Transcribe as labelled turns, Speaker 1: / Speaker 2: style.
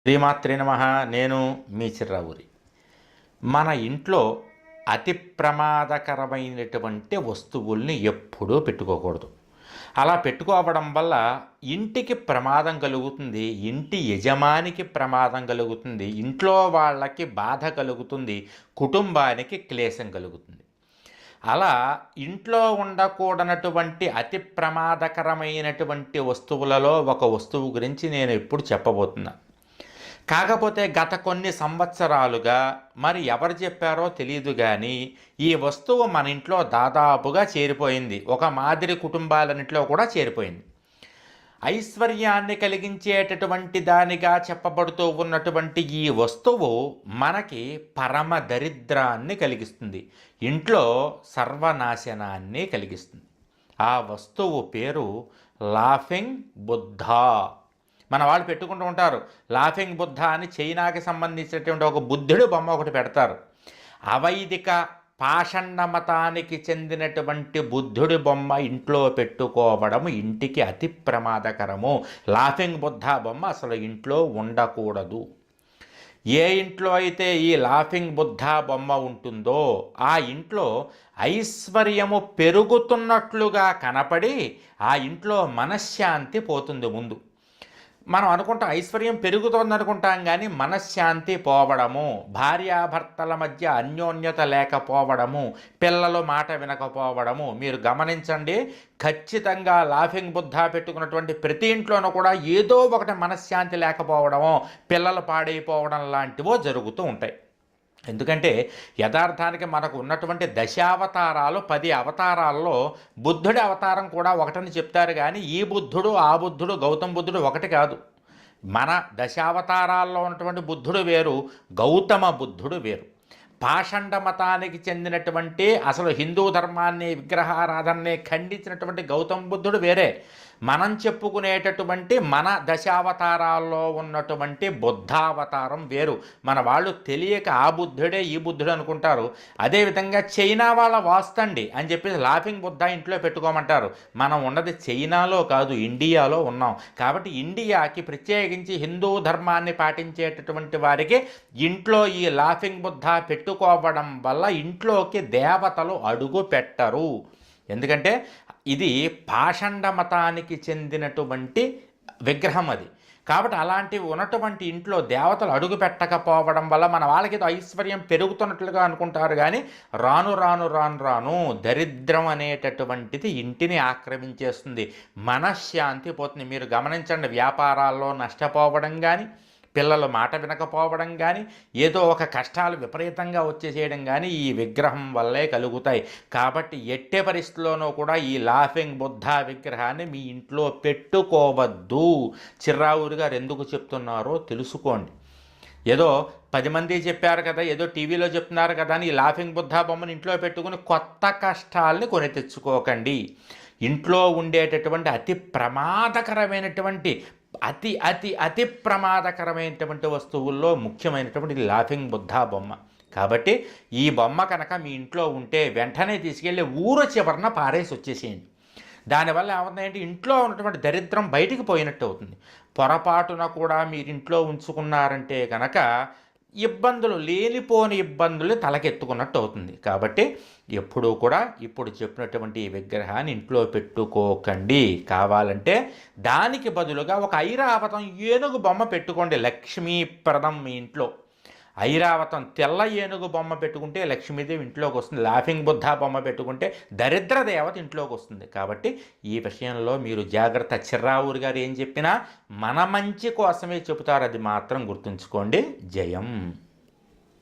Speaker 1: శ్రీమాత్రే నమః. నేను మీ చిర్రావూరి. మన ఇంట్లో అతి ప్రమాదకరమైనటువంటి వస్తువుల్ని ఎప్పుడూ పెట్టుకోకూడదు. అలా పెట్టుకోవడం వల్ల ఇంటికి ప్రమాదం కలుగుతుంది, ఇంటి యజమానికి ప్రమాదం కలుగుతుంది, ఇంట్లో వాళ్ళకి బాధ కలుగుతుంది, కుటుంబానికి క్లేశం కలుగుతుంది. అలా ఇంట్లో ఉండకూడనటువంటి అతి ప్రమాదకరమైనటువంటి వస్తువులలో ఒక వస్తువు గురించి నేను ఇప్పుడు చెప్పబోతున్నా. కాకపోతే గత కొన్ని సంవత్సరాలుగా మరి ఎవరు చెప్పారో తెలియదు కానీ ఈ వస్తువు మన ఇంట్లో దాదాపుగా చేరిపోయింది. ఒక మాదిరి కుటుంబాలన్నింటిలో కూడా చేరిపోయింది. ఐశ్వర్యాన్ని కలిగించేటటువంటి దానిగా చెప్పబడుతూ ఉన్నటువంటి ఈ వస్తువు మనకి పరమ దరిద్రాన్ని కలిగిస్తుంది, ఇంట్లో సర్వనాశనాన్ని కలిగిస్తుంది. ఆ వస్తువు పేరు లాఫింగ్ బుద్ధా. మన వాళ్ళు పెట్టుకుంటూ ఉంటారు. లాఫింగ్ బుద్ధ అని చైనాకి సంబంధించినటువంటి ఒక బుద్ధుడి బొమ్మ ఒకటి పెడతారు. అవైదిక పాషండ మతానికి చెందినటువంటి బుద్ధుడి బొమ్మ ఇంట్లో పెట్టుకోవడం ఇంటికి అతి ప్రమాదకరము. లాఫింగ్ బుద్ధ బొమ్మ అసలు ఇంట్లో ఉండకూడదు. ఏ ఇంట్లో అయితే ఈ లాఫింగ్ బుద్ధ బొమ్మ ఉంటుందో ఆ ఇంట్లో ఐశ్వర్యము పెరుగుతున్నట్లుగా కనపడి ఆ ఇంట్లో మనశ్శాంతి పోతుంది. ముందు మనం అనుకుంటాం ఐశ్వర్యం పెరుగుతోంది అనుకుంటాం, కానీ మనశ్శాంతి పోవడము, భార్యాభర్తల మధ్య అన్యోన్యత లేకపోవడము, పిల్లలు మాట వినకపోవడము. మీరు గమనించండి, ఖచ్చితంగా లాఫింగ్ బుద్ధ పెట్టుకున్నటువంటి ప్రతి ఇంట్లోనూ కూడా ఏదో ఒకటి మనశ్శాంతి లేకపోవడమో, పిల్లలు పాడైపోవడం లాంటివో జరుగుతూ ఉంటాయి. ఎందుకంటే యథార్థానికి మనకు ఉన్నటువంటి దశావతారాలు 10 అవతారాల్లో బుద్ధుడి అవతారం కూడా ఒకటని చెప్తారు, కానీ ఈ బుద్ధుడు ఆ బుద్ధుడు గౌతమ బుద్ధుడు ఒకటి కాదు. మన దశావతారాల్లో ఉన్నటువంటి బుద్ధుడు వేరు, గౌతమ బుద్ధుడు వేరు. పాషండ మతానికి చెందినటువంటి అసలు హిందూ ధర్మాన్ని విగ్రహారాధనని ఖండించినటువంటి గౌతమ బుద్ధుడు వేరే. మనం చెప్పుకునేటటువంటి మన దశావతారాల్లో ఉన్నటువంటి బుద్ధావతారం వేరు. మన వాళ్ళు తెలియక ఆ బుద్ధుడే ఈ బుద్ధుడు అనుకుంటారు. అదేవిధంగా చైనా వాళ్ళ వాస్తండి అని చెప్పేసి లాఫింగ్ బుద్ధ ఇంట్లో పెట్టుకోమంటారు. మనం ఉన్నది చైనాలో కాదు, ఇండియాలో ఉన్నాం. కాబట్టి ఇండియాకి ప్రత్యేకించి హిందూ ధర్మాన్ని పాటించేటటువంటి వారికి ఇంట్లో ఈ లాఫింగ్ బుద్ధ పెట్టుకోవడం వల్ల ఇంట్లోకి దేవతలు అడుగు పెట్టరు. ఎందుకంటే ఇది పాషండ మతానికి చెందినటువంటి విగ్రహం అది. కాబట్టి అలాంటివి ఉన్నటువంటి ఇంట్లో దేవతలు అడుగు పెట్టకపోవడం వల్ల మన వాళ్ళకి ఐశ్వర్యం పెరుగుతున్నట్లుగా అనుకుంటారు, కానీ రాను రాను రాను రాను దరిద్రం అనేటటువంటిది ఇంటిని ఆక్రమించేస్తుంది, మనశ్శాంతి పోతుంది. మీరు గమనించండి, వ్యాపారాల్లో నష్టపోవడం కానీ, పిల్లలు మాట వినకపోవడం కానీ, ఏదో ఒక కష్టాలు విపరీతంగా వచ్చేసేయడం కానీ ఈ విగ్రహం వల్లే కలుగుతాయి. కాబట్టి ఎట్టే పరిస్థితుల్లోనూ కూడా ఈ లాఫింగ్ బుద్ధ విగ్రహాన్ని మీ ఇంట్లో పెట్టుకోవద్దు. చిర్రావూరి గారు ఎందుకు చెప్తున్నారో తెలుసుకోండి. ఏదో 10 మంది చెప్పారు కదా, ఏదో టీవీలో చెప్తున్నారు కదా అని ఈ లాఫింగ్ బుద్ధ బొమ్మను ఇంట్లో పెట్టుకుని కొత్త కష్టాలని కొని తెచ్చుకోకండి. ఇంట్లో ఉండేటటువంటి అతి ప్రమాదకరమైనటువంటి అతి అతి అతి ప్రమాదకరమైనటువంటి వస్తువుల్లో ముఖ్యమైనటువంటి లాఫింగ్ బుద్ధ బొమ్మ. కాబట్టి ఈ బొమ్మ కనుక మీ ఇంట్లో ఉంటే వెంటనే తీసుకెళ్ళి ఊరు చివరన పారేసి వచ్చేసేయండి. దానివల్ల ఏమవుతుందంటే ఇంట్లో ఉన్నటువంటి దరిద్రం బయటికి పోయినట్టు అవుతుంది. పొరపాటున కూడా మీరు ఇంట్లో ఉంచుకున్నారంటే కనుక ఇబ్బందులు, లేనిపోని ఇబ్బందులు తలకెత్తుకున్నట్టు అవుతుంది. కాబట్టి ఎప్పుడూ కూడా ఇప్పుడు చెప్పినటువంటి ఈ విగ్రహాన్ని ఇంట్లో పెట్టుకోకండి. కావాలంటే దానికి బదులుగా ఒక ఐరావతం ఏనుగు బొమ్మ పెట్టుకోండి. లక్ష్మీప్రదం మీ ఇంట్లో ఐరావతం తెల్ల ఏనుగు బొమ్మ పెట్టుకుంటే లక్ష్మీదేవి ఇంట్లోకి వస్తుంది. లాఫింగ్ బుద్ధ బొమ్మ పెట్టుకుంటే దరిద్ర దేవత ఇంట్లోకి వస్తుంది. కాబట్టి ఈ విషయంలో మీరు జాగ్రత్త. చిర్రావూరి గారు ఏం చెప్పినా మన మంచి కోసమే చెబుతారు, అది మాత్రం గుర్తుంచుకోండి. జయం.